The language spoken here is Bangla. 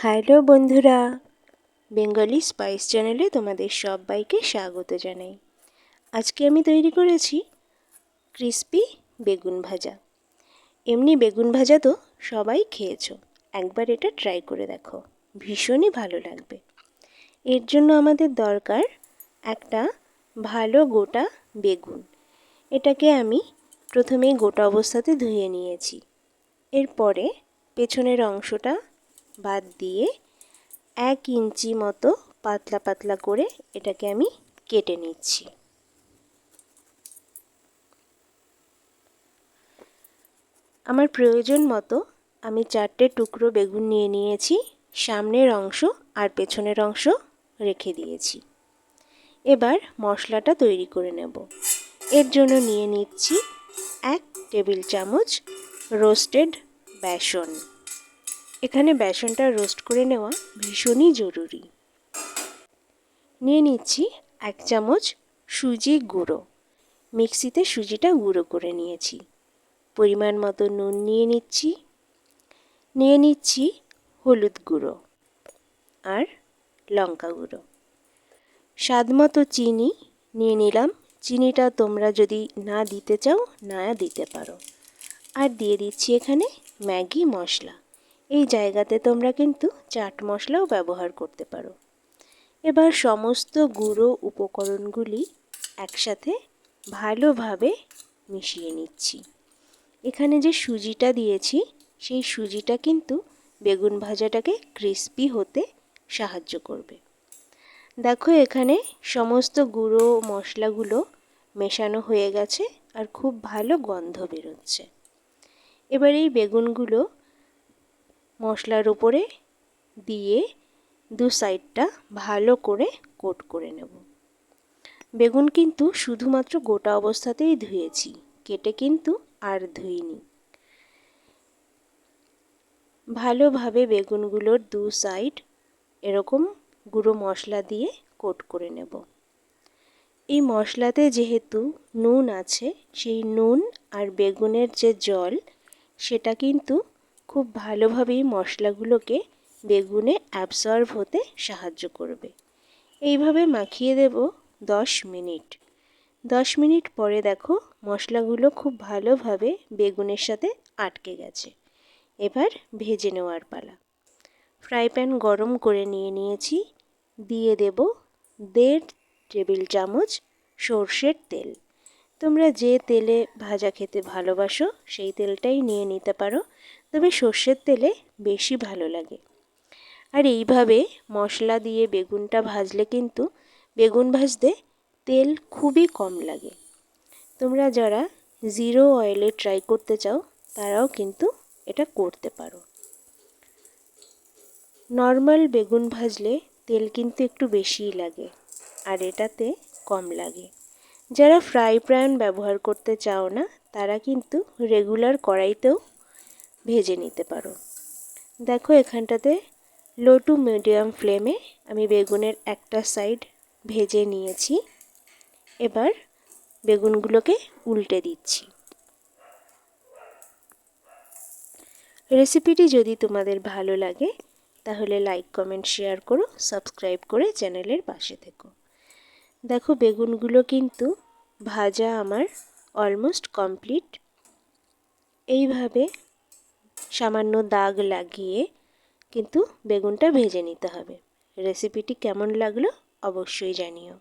হ্যালো বন্ধুরা, বেঙ্গলি স্পাইস চ্যানেলে তোমাদের সবাইকে স্বাগত জানাই। আজকে আমি তৈরি করেছি ক্রিস্পি বেগুন ভাজা। এমনি বেগুন ভাজা তো সবাই খেয়েছো, একবার এটা ট্রাই করে দেখো, ভীষণই ভালো লাগবে। এর জন্য আমাদের দরকার একটা ভালো গোটা বেগুন। এটাকে আমি প্রথমেই গোটা অবস্থাতে ধুয়ে নিয়েছি। এরপরে পেছনের অংশটা বাদ দিয়ে 1 ইঞ্চি মতো পাতলা পাতলা করে এটাকে আমি কেটে নিচ্ছি। আমার প্রয়োজন মতো আমি 4টে টুকরো বেগুন নিয়ে নিয়েছি, সামনের অংশ আর পেছনের অংশ রেখে দিয়েছি। এবার মশলাটা তৈরি করে নেব। এর জন্য নিয়ে নিচ্ছি 1 টেবিল চামচ রোস্টেড বেসন। এখানে বেসনটা রোস্ট করে নেওয়া ভীষণই জরুরি। নিয়ে নিচ্ছি 1 চামচ সুজি গুঁড়ো, মিক্সিতে সুজিটা গুঁড়ো করে নিয়েছি। পরিমাণ মতো নুন নিয়ে নিচ্ছি হলুদ গুঁড়ো আর লঙ্কা গুঁড়ো, স্বাদ মতো চিনি নিয়ে নিলাম। চিনিটা তোমরা যদি না দিতে চাও না দিতে পারো। আর দিয়ে দিচ্ছি এখানে ম্যাগি মশলা। এই জায়গাতে তোমরা কিন্তু চাট মশলাও ব্যবহার করতে পারো। এবার সমস্ত গুঁড়ো উপকরণগুলি একসাথে ভালোভাবে মিশিয়ে নিচ্ছি। এখানে যে সুজিটা দিয়েছি সেই সুজিটা কিন্তু বেগুন ভাজাটাকে ক্রিস্পি হতে সাহায্য করবে। দেখো এখানে সমস্ত গুঁড়ো মশলাগুলো মেশানো হয়ে গেছে আর খুব ভালো গন্ধ বেরোচ্ছে। এবার এই বেগুনগুলো মশলার উপরে দিয়ে দু সাইডটা ভালো করে কোট করে নেব। বেগুন কিন্তু শুধুমাত্র গোটা অবস্থাতেই ধুয়েছি, কেটে কিন্তু আর ধুইনি। ভালোভাবে বেগুনগুলোর দু সাইড এরকম গুঁড়ো মশলা দিয়ে কোট করে নেব। এই মশলাতে যেহেতু নুন আছে, সেই নুন আর বেগুনের যে জল সেটা কিন্তু খুব ভালোভাবেই মশলাগুলোকে বেগুনে অ্যাবসর্ব হতে সাহায্য করবে। এইভাবে মাখিয়ে দেব 10 মিনিট। 10 মিনিট পরে দেখো মশলাগুলো খুব ভালোভাবে বেগুনের সাথে আটকে গেছে। এবার ভেজে নেওয়ার পালা। ফ্রাই প্যান গরম করে নিয়েছি। দিয়ে দেব 1.5 টেবিল চামচ সর্ষের তেল। তোমরা যে তেলে ভাজা খেতে ভালোবাসো সেই তেলটাই নিয়ে নিতে পারো, তবে সর্ষের তেলে বেশি ভালো লাগে। আর এইভাবে মশলা দিয়ে বেগুনটা ভাজলে কিন্তু বেগুন ভাজতে তেল খুবই কম লাগে। তোমরা যারা জিরো অয়েলে ট্রাই করতে চাও তারাও কিন্তু এটা করতে পারো। নর্মাল বেগুন ভাজলে তেল কিন্তু একটু বেশিই লাগে আর এটাতে কম লাগে। যারা ফ্রাই প্যান ব্যবহার করতে চাও না তারা কিন্তু রেগুলার কড়াইতেও ভেজে নিতে পারো। দেখো এখানটাতে লো টু মিডিয়াম ফ্লেমে আমি বেগুনের একটা সাইড ভেজে নিয়েছি। এবার বেগুনগুলোকে উল্টে দিচ্ছি। রেসিপিটি যদি তোমাদের ভালো লাগে তাহলে লাইক কমেন্ট শেয়ার করো, সাবস্ক্রাইব করে চ্যানেলের পাশে থেকো। দেখো বেগুনগুলো কিন্তু ভাজা আমার অলমোস্ট কমপ্লিট। এইভাবে সামান্য দাগ লাগিয়ে কিন্তু বেগুনটা ভেজে নিতে হবে। রেসিপিটি কেমন লাগলো অবশ্যই জানিও।